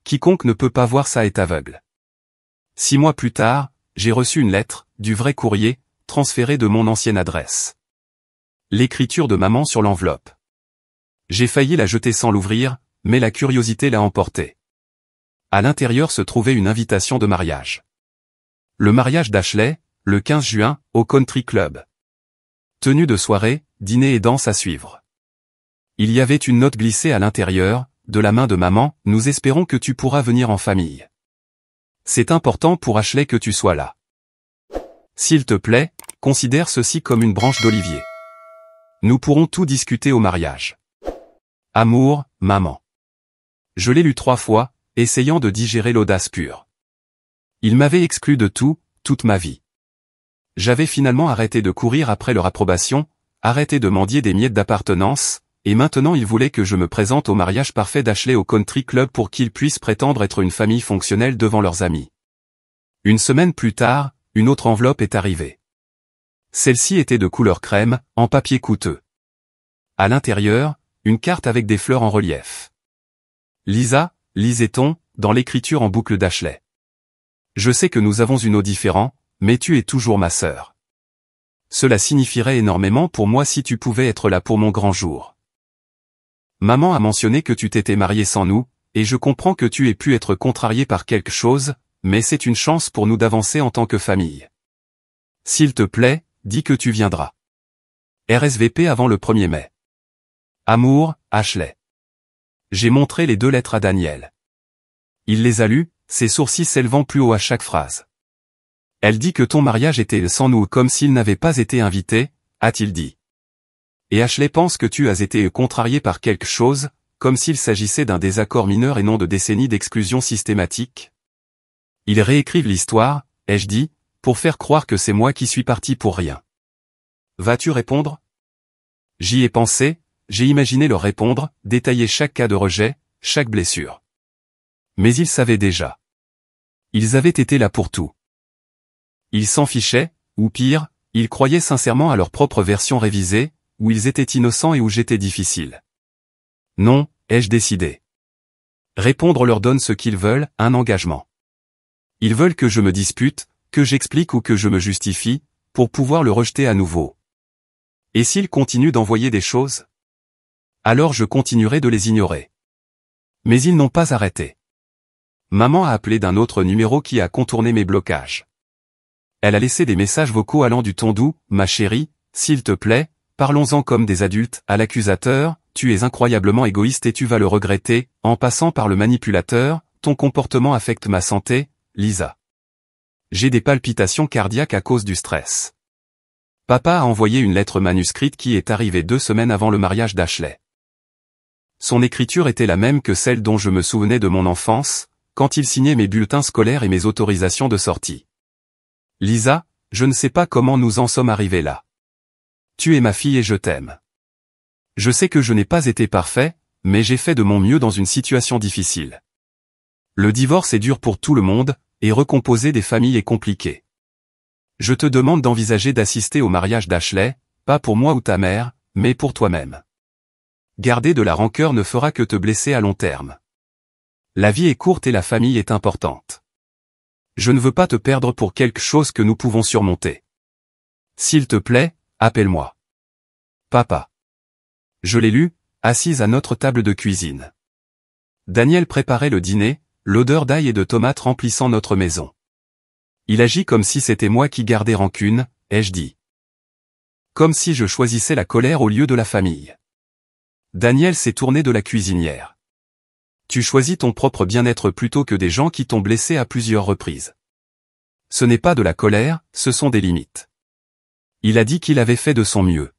Quiconque ne peut pas voir ça est aveugle. 6 mois plus tard, j'ai reçu une lettre, du vrai courrier, transférée de mon ancienne adresse. L'écriture de maman sur l'enveloppe. J'ai failli la jeter sans l'ouvrir, mais la curiosité l'a emportée. À l'intérieur se trouvait une invitation de mariage. Le mariage d'Ashley, le 15 juin, au Country Club. Tenue de soirée, dîner et danse à suivre. Il y avait une note glissée à l'intérieur, de la main de maman, nous espérons que tu pourras venir en famille. C'est important pour Ashley que tu sois là. S'il te plaît, considère ceci comme une branche d'olivier. Nous pourrons tout discuter au mariage. Amour, maman. Je l'ai lu 3 fois, essayant de digérer l'audace pure. Il m'avait exclu de tout, toute ma vie. J'avais finalement arrêté de courir après leur approbation, arrêté de mendier des miettes d'appartenance, et maintenant il voulait que je me présente au mariage parfait d'Ashley au country club pour qu'ils puissent prétendre être une famille fonctionnelle devant leurs amis. Une semaine plus tard, une autre enveloppe est arrivée. Celle-ci était de couleur crème, en papier coûteux. À l'intérieur, une carte avec des fleurs en relief. Lisa, lisait-on, dans l'écriture en boucle d'Ashley. Je sais que nous avons une eau différente, mais tu es toujours ma sœur. Cela signifierait énormément pour moi si tu pouvais être là pour mon grand jour. Maman a mentionné que tu t'étais marié sans nous, et je comprends que tu aies pu être contrarié par quelque chose, mais c'est une chance pour nous d'avancer en tant que famille. S'il te plaît, dis que tu viendras. RSVP avant le 1er mai. Amour, Ashley. J'ai montré les 2 lettres à Daniel. Il les a lues, ses sourcils s'élevant plus haut à chaque phrase. Elle dit que ton mariage était sans nous comme s'il n'avait pas été invité, a-t-il dit. Et Ashley pense que tu as été contrarié par quelque chose, comme s'il s'agissait d'un désaccord mineur et non de décennies d'exclusion systématique. Ils réécrivent l'histoire, ai-je dit, pour faire croire que c'est moi qui suis parti pour rien. Vas-tu répondre? J'y ai pensé, j'ai imaginé leur répondre, détailler chaque cas de rejet, chaque blessure. Mais ils savaient déjà. Ils avaient été là pour tout. Ils s'en fichaient, ou pire, ils croyaient sincèrement à leur propre version révisée, où ils étaient innocents et où j'étais difficile. Non, ai-je décidé. Répondre leur donne ce qu'ils veulent, un engagement. Ils veulent que je me dispute, que j'explique ou que je me justifie, pour pouvoir le rejeter à nouveau. Et s'ils continuent d'envoyer des choses? Alors je continuerai de les ignorer. Mais ils n'ont pas arrêté. Maman a appelé d'un autre numéro qui a contourné mes blocages. Elle a laissé des messages vocaux allant du ton doux, ma chérie, s'il te plaît, parlons-en comme des adultes, à l'accusateur, tu es incroyablement égoïste et tu vas le regretter, en passant par le manipulateur, ton comportement affecte ma santé, Lisa. J'ai des palpitations cardiaques à cause du stress. Papa a envoyé une lettre manuscrite qui est arrivée 2 semaines avant le mariage d'Ashley. Son écriture était la même que celle dont je me souvenais de mon enfance, quand il signait mes bulletins scolaires et mes autorisations de sortie. Lisa, je ne sais pas comment nous en sommes arrivés là. Tu es ma fille et je t'aime. Je sais que je n'ai pas été parfait, mais j'ai fait de mon mieux dans une situation difficile. Le divorce est dur pour tout le monde, et recomposer des familles est compliqué. Je te demande d'envisager d'assister au mariage d'Ashley, pas pour moi ou ta mère, mais pour toi-même. Garder de la rancœur ne fera que te blesser à long terme. La vie est courte et la famille est importante. Je ne veux pas te perdre pour quelque chose que nous pouvons surmonter. S'il te plaît, appelle-moi. Papa. Je l'ai lu, assise à notre table de cuisine. Daniel préparait le dîner, l'odeur d'ail et de tomates remplissant notre maison. Il agit comme si c'était moi qui gardais rancune, ai-je dit. Comme si je choisissais la colère au lieu de la famille. Daniel s'est tourné de la cuisinière. Tu choisis ton propre bien-être plutôt que des gens qui t'ont blessé à plusieurs reprises. Ce n'est pas de la colère, ce sont des limites. Il a dit qu'il avait fait de son mieux.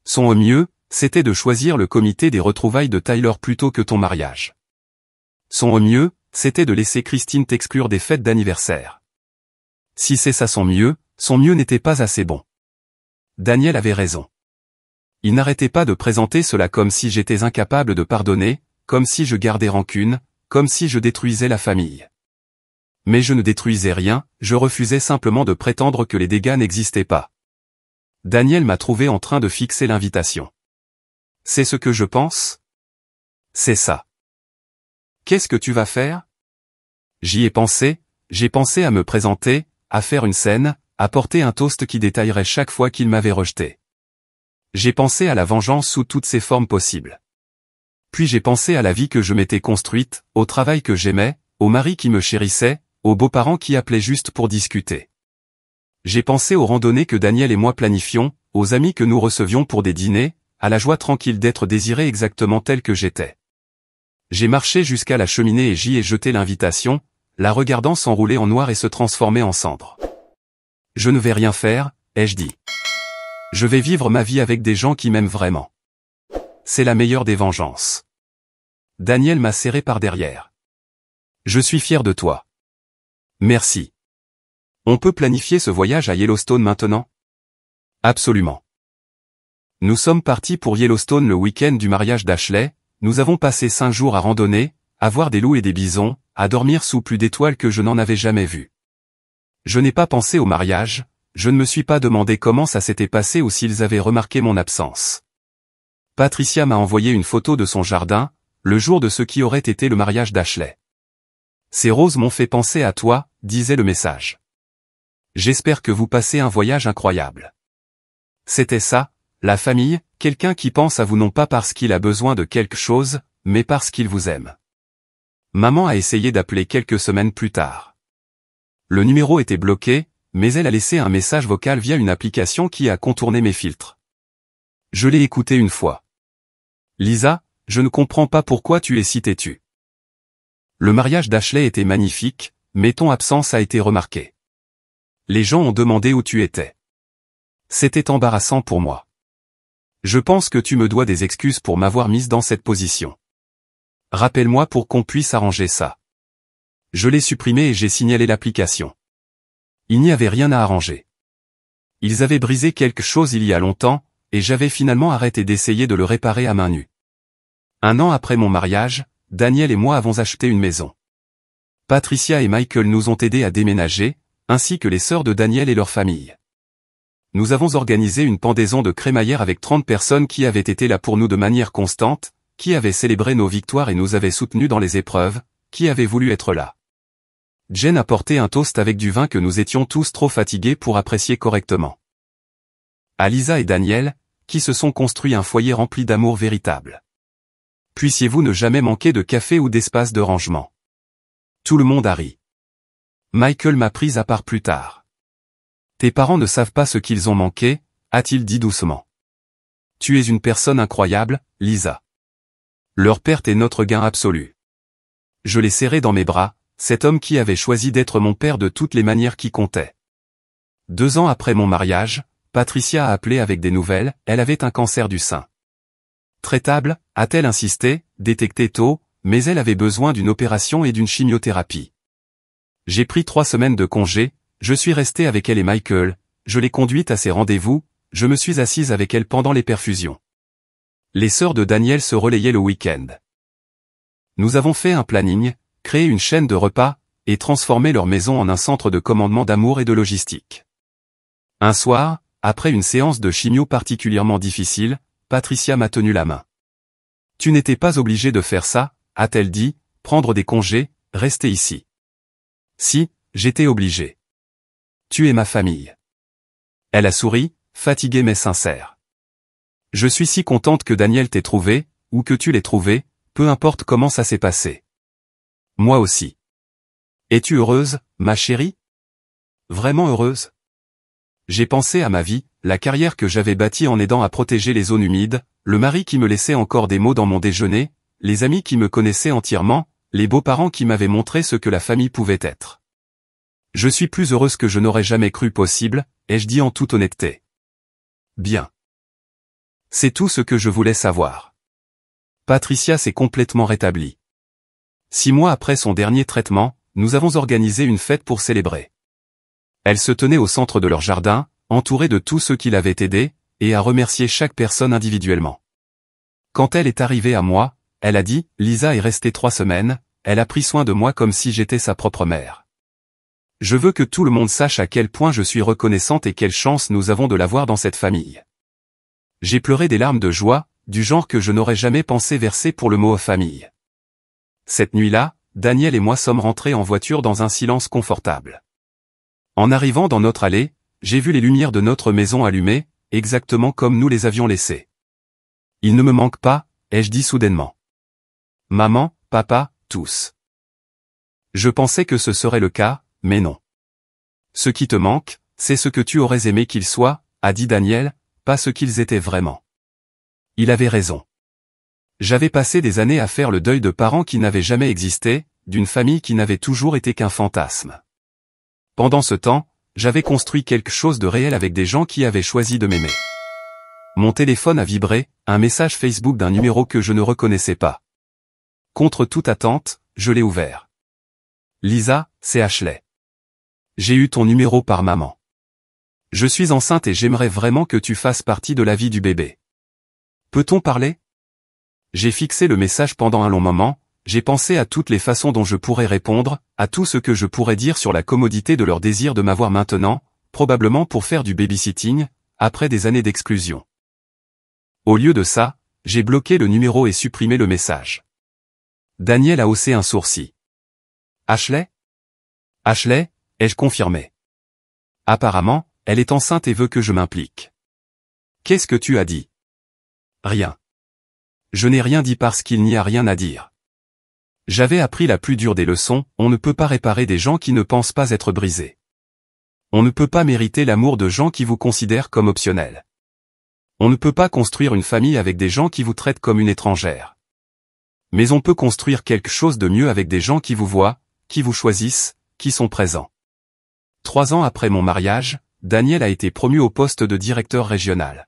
Son au mieux, c'était de choisir le comité des retrouvailles de Tyler plutôt que ton mariage. Son au mieux, c'était de laisser Christine t'exclure des fêtes d'anniversaire. Si c'est ça son mieux n'était pas assez bon. Daniel avait raison. Il n'arrêtait pas de présenter cela comme si j'étais incapable de pardonner, comme si je gardais rancune, comme si je détruisais la famille. Mais je ne détruisais rien, je refusais simplement de prétendre que les dégâts n'existaient pas. Daniel m'a trouvé en train de fixer l'invitation. C'est ce que je pense? C'est ça. Qu'est-ce que tu vas faire? J'y ai pensé, j'ai pensé à me présenter, à faire une scène, à porter un toast qui détaillerait chaque fois qu'il m'avait rejeté. J'ai pensé à la vengeance sous toutes ses formes possibles. Puis j'ai pensé à la vie que je m'étais construite, au travail que j'aimais, au mari qui me chérissait, aux beaux-parents qui appelaient juste pour discuter. J'ai pensé aux randonnées que Daniel et moi planifions, aux amis que nous recevions pour des dîners, à la joie tranquille d'être désiré exactement tel que j'étais. J'ai marché jusqu'à la cheminée et j'y ai jeté l'invitation, la regardant s'enrouler en noir et se transformer en cendre. Je ne vais rien faire, ai-je dit. Je vais vivre ma vie avec des gens qui m'aiment vraiment. C'est la meilleure des vengeances. Daniel m'a serré par derrière. Je suis fier de toi. Merci. On peut planifier ce voyage à Yellowstone maintenant? Absolument. Nous sommes partis pour Yellowstone le week-end du mariage d'Ashley, nous avons passé 5 jours à randonner, à voir des loups et des bisons, à dormir sous plus d'étoiles que je n'en avais jamais vu. Je n'ai pas pensé au mariage, je ne me suis pas demandé comment ça s'était passé ou s'ils avaient remarqué mon absence. Patricia m'a envoyé une photo de son jardin, le jour de ce qui aurait été le mariage d'Ashley. Ces roses m'ont fait penser à toi, disait le message. J'espère que vous passez un voyage incroyable. C'était ça, la famille, quelqu'un qui pense à vous non pas parce qu'il a besoin de quelque chose, mais parce qu'il vous aime. Maman a essayé d'appeler quelques semaines plus tard. Le numéro était bloqué, mais elle a laissé un message vocal via une application qui a contourné mes filtres. Je l'ai écouté une fois. Lisa, je ne comprends pas pourquoi tu es si têtue. Le mariage d'Ashley était magnifique, mais ton absence a été remarquée. Les gens ont demandé où tu étais. C'était embarrassant pour moi. Je pense que tu me dois des excuses pour m'avoir mise dans cette position. Rappelle-moi pour qu'on puisse arranger ça. Je l'ai supprimé et j'ai signalé l'application. Il n'y avait rien à arranger. Ils avaient brisé quelque chose il y a longtemps, et j'avais finalement arrêté d'essayer de le réparer à main nue. 1 an après mon mariage, Daniel et moi avons acheté une maison. Patricia et Michael nous ont aidés à déménager, ainsi que les sœurs de Daniel et leur famille. Nous avons organisé une pendaison de crémaillère avec 30 personnes qui avaient été là pour nous de manière constante, qui avaient célébré nos victoires et nous avaient soutenus dans les épreuves, qui avaient voulu être là. Jen a porté un toast avec du vin que nous étions tous trop fatigués pour apprécier correctement. À Lisa et Daniel, qui se sont construits un foyer rempli d'amour véritable. Puissiez-vous ne jamais manquer de café ou d'espace de rangement. Tout le monde a ri. Michael m'a prise à part plus tard. Tes parents ne savent pas ce qu'ils ont manqué, a-t-il dit doucement. Tu es une personne incroyable, Lisa. Leur perte est notre gain absolu. Je l'ai serré dans mes bras, cet homme qui avait choisi d'être mon père de toutes les manières qui comptaient. 2 ans après mon mariage, Patricia a appelé avec des nouvelles, elle avait un cancer du sein. Traitable, a-t-elle insisté, détecté tôt, mais elle avait besoin d'une opération et d'une chimiothérapie. J'ai pris 3 semaines de congé, je suis resté avec elle et Michael, je l'ai conduite à ses rendez-vous, je me suis assise avec elle pendant les perfusions. Les sœurs de Daniel se relayaient le week-end. Nous avons fait un planning, créé une chaîne de repas, et transformé leur maison en un centre de commandement d'amour et de logistique. Un soir, après une séance de chimio particulièrement difficile, Patricia m'a tenu la main. Tu n'étais pas obligé de faire ça, a-t-elle dit, prendre des congés, rester ici. Si, j'étais obligé. Tu es ma famille. Elle a souri, fatiguée mais sincère. Je suis si contente que Daniel t'ait trouvé, ou que tu l'aies trouvé, peu importe comment ça s'est passé. Moi aussi. Es-tu heureuse, ma chérie? Vraiment heureuse? J'ai pensé à ma vie, la carrière que j'avais bâtie en aidant à protéger les zones humides, le mari qui me laissait encore des mots dans mon déjeuner, les amis qui me connaissaient entièrement, les beaux-parents qui m'avaient montré ce que la famille pouvait être. Je suis plus heureuse que je n'aurais jamais cru possible, ai-je dit en toute honnêteté. Bien. C'est tout ce que je voulais savoir. Patricia s'est complètement rétablie. 6 mois après son dernier traitement, nous avons organisé une fête pour célébrer. Elle se tenait au centre de leur jardin, entourée de tous ceux qui l'avaient aidée, et a remercié chaque personne individuellement. Quand elle est arrivée à moi, elle a dit, Lisa est restée 3 semaines, elle a pris soin de moi comme si j'étais sa propre mère. Je veux que tout le monde sache à quel point je suis reconnaissante et quelle chance nous avons de l'avoir dans cette famille. J'ai pleuré des larmes de joie, du genre que je n'aurais jamais pensé verser pour le mot famille. Cette nuit-là, Daniel et moi sommes rentrés en voiture dans un silence confortable. En arrivant dans notre allée, j'ai vu les lumières de notre maison allumées, exactement comme nous les avions laissées. Il ne me manque pas, ai-je dit soudainement. Maman, papa, tous. Je pensais que ce serait le cas, mais non. Ce qui te manque, c'est ce que tu aurais aimé qu'ils soient, a dit Daniel, pas ce qu'ils étaient vraiment. Il avait raison. J'avais passé des années à faire le deuil de parents qui n'avaient jamais existé, d'une famille qui n'avait toujours été qu'un fantasme. Pendant ce temps, j'avais construit quelque chose de réel avec des gens qui avaient choisi de m'aimer. Mon téléphone a vibré, un message Facebook d'un numéro que je ne reconnaissais pas. Contre toute attente, je l'ai ouvert. Lisa, c'est Ashley. J'ai eu ton numéro par maman. Je suis enceinte et j'aimerais vraiment que tu fasses partie de la vie du bébé. Peut-on parler? J'ai fixé le message pendant un long moment, j'ai pensé à toutes les façons dont je pourrais répondre, à tout ce que je pourrais dire sur la commodité de leur désir de m'avoir maintenant, probablement pour faire du babysitting, après des années d'exclusion. Au lieu de ça, j'ai bloqué le numéro et supprimé le message. Daniel a haussé un sourcil. Ashley? Ashley, ai-je confirmé? Apparemment, elle est enceinte et veut que je m'implique. Qu'est-ce que tu as dit? Rien. Je n'ai rien dit parce qu'il n'y a rien à dire. J'avais appris la plus dure des leçons, on ne peut pas réparer des gens qui ne pensent pas être brisés. On ne peut pas mériter l'amour de gens qui vous considèrent comme optionnels. On ne peut pas construire une famille avec des gens qui vous traitent comme une étrangère. Mais on peut construire quelque chose de mieux avec des gens qui vous voient, qui vous choisissent, qui sont présents. 3 ans après mon mariage, Daniel a été promu au poste de directeur régional.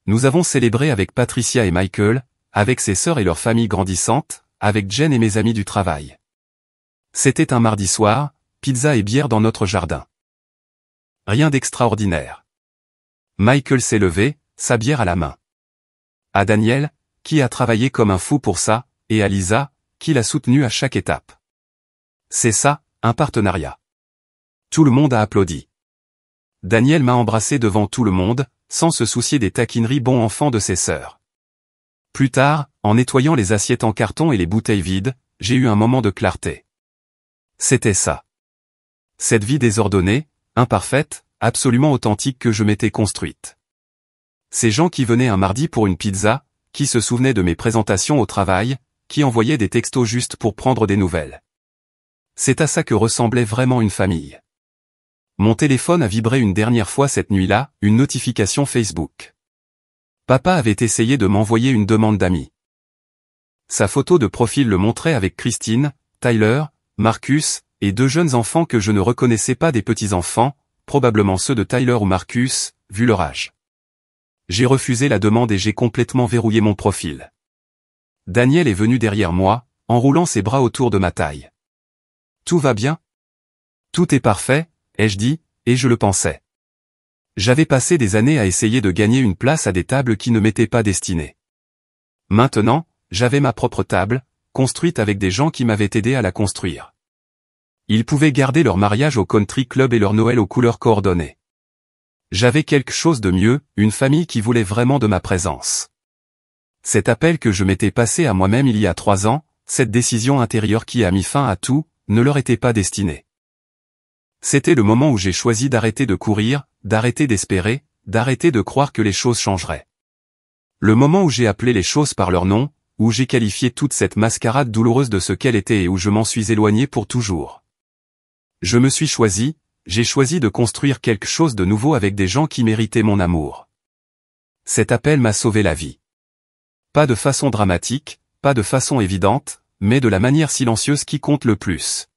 Nous avons célébré avec Patricia et Michael, avec ses sœurs et leurs familles grandissantes, avec Jen et mes amis du travail. C'était un mardi soir, pizza et bière dans notre jardin. Rien d'extraordinaire. Michael s'est levé, sa bière à la main. À Daniel, qui a travaillé comme un fou pour ça, et à Lisa, qui l'a soutenu à chaque étape. C'est ça, un partenariat. Tout le monde a applaudi. Daniel m'a embrassé devant tout le monde, sans se soucier des taquineries bon enfant de ses sœurs. Plus tard, en nettoyant les assiettes en carton et les bouteilles vides, j'ai eu un moment de clarté. C'était ça. Cette vie désordonnée, imparfaite, absolument authentique que je m'étais construite. Ces gens qui venaient un mardi pour une pizza, qui se souvenaient de mes présentations au travail, qui envoyaient des textos juste pour prendre des nouvelles. C'est à ça que ressemblait vraiment une famille. Mon téléphone a vibré une dernière fois cette nuit-là, une notification Facebook. Papa avait essayé de m'envoyer une demande d'amis. Sa photo de profil le montrait avec Christine, Tyler, Marcus, et 2 jeunes enfants que je ne reconnaissais pas des petits-enfants, probablement ceux de Tyler ou Marcus, vu leur âge. J'ai refusé la demande et j'ai complètement verrouillé mon profil. Daniel est venu derrière moi, enroulant ses bras autour de ma taille. Tout va bien? Tout est parfait, ai-je dit, et je le pensais. J'avais passé des années à essayer de gagner une place à des tables qui ne m'étaient pas destinées. Maintenant, j'avais ma propre table, construite avec des gens qui m'avaient aidé à la construire. Ils pouvaient garder leur mariage au country club et leur Noël aux couleurs coordonnées. J'avais quelque chose de mieux, une famille qui voulait vraiment de ma présence. Cet appel que je m'étais passé à moi-même il y a 3 ans, cette décision intérieure qui a mis fin à tout, ne leur était pas destinée. C'était le moment où j'ai choisi d'arrêter de courir, d'arrêter d'espérer, d'arrêter de croire que les choses changeraient. Le moment où j'ai appelé les choses par leur nom, où j'ai qualifié toute cette mascarade douloureuse de ce qu'elle était et où je m'en suis éloigné pour toujours. Je me suis choisi, j'ai choisi de construire quelque chose de nouveau avec des gens qui méritaient mon amour. Cet appel m'a sauvé la vie. Pas de façon dramatique, pas de façon évidente, mais de la manière silencieuse qui compte le plus.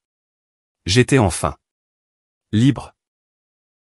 J'étais enfin libre.